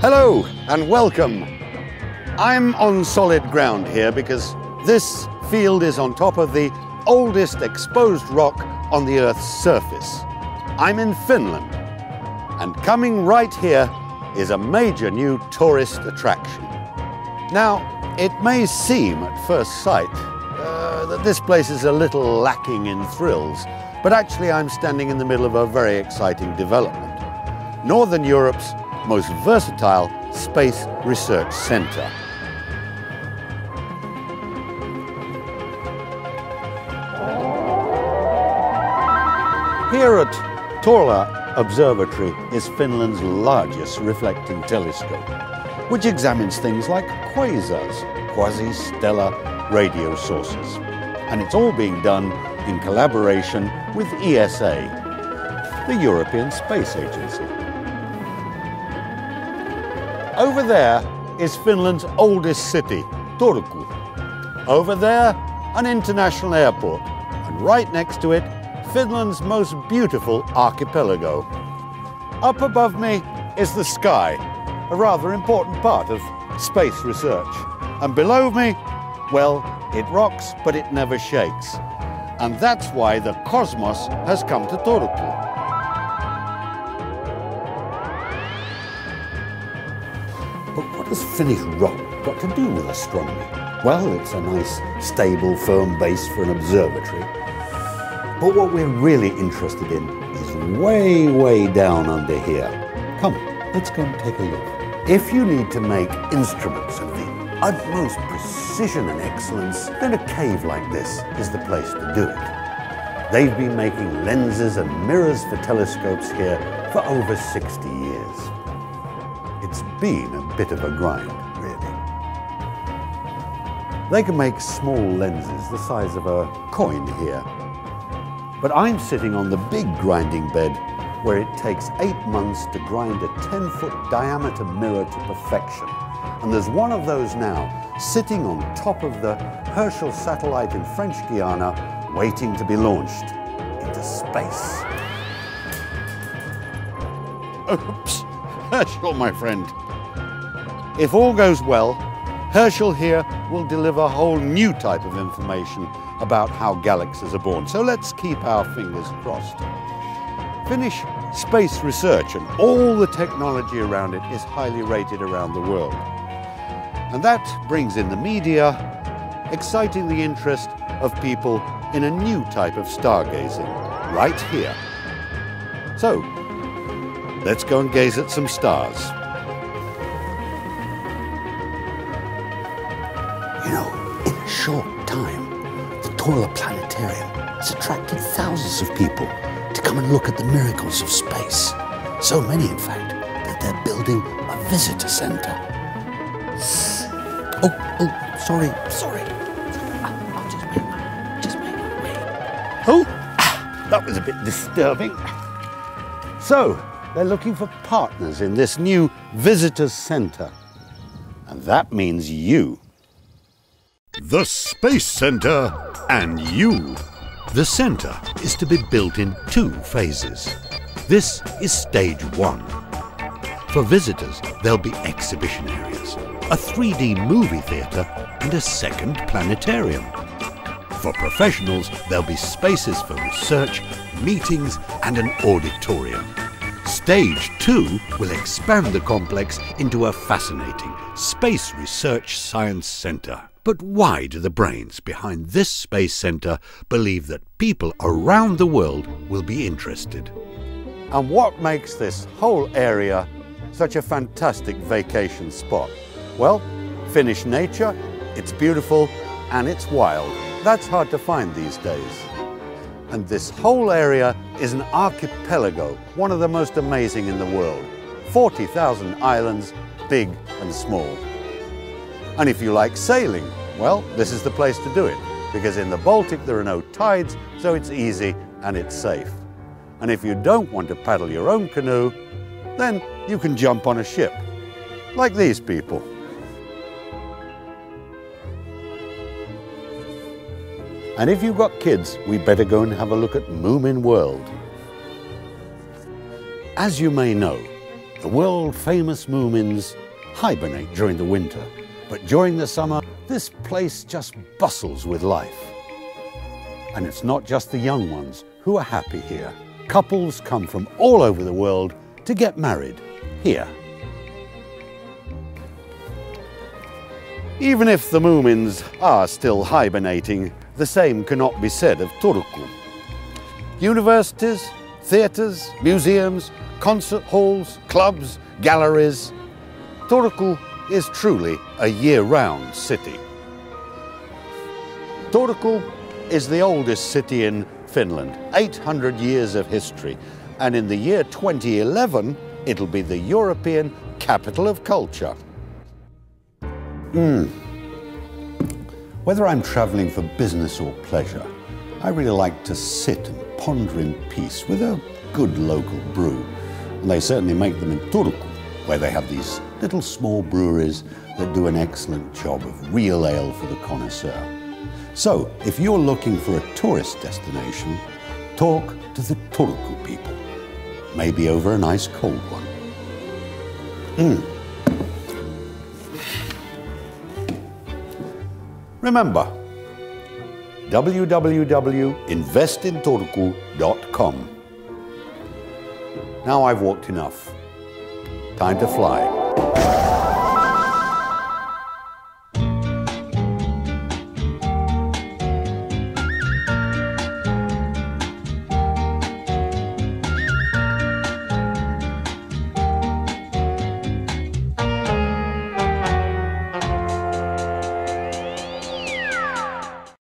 Hello and welcome. I'm on solid ground here because this field is on top of the oldest exposed rock on the Earth's surface. I'm in Finland, and coming right here is a major new tourist attraction. Now, it may seem at first sight that this place is a little lacking in thrills, but actually I'm standing in the middle of a very exciting development. Northern Europe's most versatile space research centre. Here at Tuorla Observatory is Finland's largest reflecting telescope, which examines things like quasars, quasi-stellar radio sources. And it's all being done in collaboration with ESA, the European Space Agency. Over there is Finland's oldest city, Turku. Over there, an international airport, and right next to it, Finland's most beautiful archipelago. Up above me is the sky, a rather important part of space research. And below me, well, it rocks, but it never shakes. And that's why the cosmos has come to Turku. But what has Finnish rock got to do with astronomy? Well, it's a nice, stable, firm base for an observatory. But what we're really interested in is way, way down under here. Come, let's go and take a look. If you need to make instruments of the utmost precision and excellence, then a cave like this is the place to do it. They've been making lenses and mirrors for telescopes here for over 60 years. It's been a bit of a grind, really. They can make small lenses the size of a coin here. But I'm sitting on the big grinding bed where it takes 8 months to grind a 10-foot diameter mirror to perfection. And there's one of those now sitting on top of the Herschel satellite in French Guiana, waiting to be launched into space. Oops, Herschel, my friend. If all goes well, Herschel here will deliver a whole new type of information about how galaxies are born. So let's keep our fingers crossed. Finnish space research and all the technology around it is highly rated around the world. And that brings in the media, exciting the interest of people in a new type of stargazing, right here. So, let's go and gaze at some stars. You know, in a short time, the Tuorla Planetarium has attracted thousands of people to come and look at the miracles of space. So many, in fact, that they're building a visitor centre. Sorry. I'll just make my way. Oh, that was a bit disturbing. So, they're looking for partners in this new visitors centre. And that means you. The Space Centre and you. The centre is to be built in 2 phases. This is stage 1. For visitors, there'll be exhibition areas, a 3D movie theatre and a second planetarium. For professionals, there'll be spaces for research, meetings and an auditorium. Stage 2 will expand the complex into a fascinating space research science centre. But why do the brains behind this space centre believe that people around the world will be interested? And what makes this whole area such a fantastic vacation spot? Well, Finnish nature, it's beautiful and it's wild. That's hard to find these days. And this whole area is an archipelago, one of the most amazing in the world. 40,000 islands, big and small. And if you like sailing, well, this is the place to do it, because in the Baltic there are no tides, so it's easy and it's safe. And if you don't want to paddle your own canoe, then you can jump on a ship, like these people. And if you've got kids, we better go and have a look at Moomin World. As you may know, The world-famous Moomins hibernate during the winter, but during the summer, this place just bustles with life. And it's not just the young ones who are happy here. Couples come from all over the world to get married here. Even if the Moomins are still hibernating, the same cannot be said of Turku. Universities, theatres, museums, concert halls, clubs, galleries. Turku is truly a year-round city. Turku is the oldest city in Finland, 800 years of history, and in the year 2011, it'll be the European capital of culture. Whether I'm traveling for business or pleasure, I really like to sit and ponder in peace with a good local brew. And they certainly make them in Turku, where they have these little small breweries that do an excellent job of real ale for the connoisseur. So, if you're looking for a tourist destination, talk to the Turku people. Maybe over a nice cold one. Remember, www.investinturku.com. Now I've walked enough. Time to fly.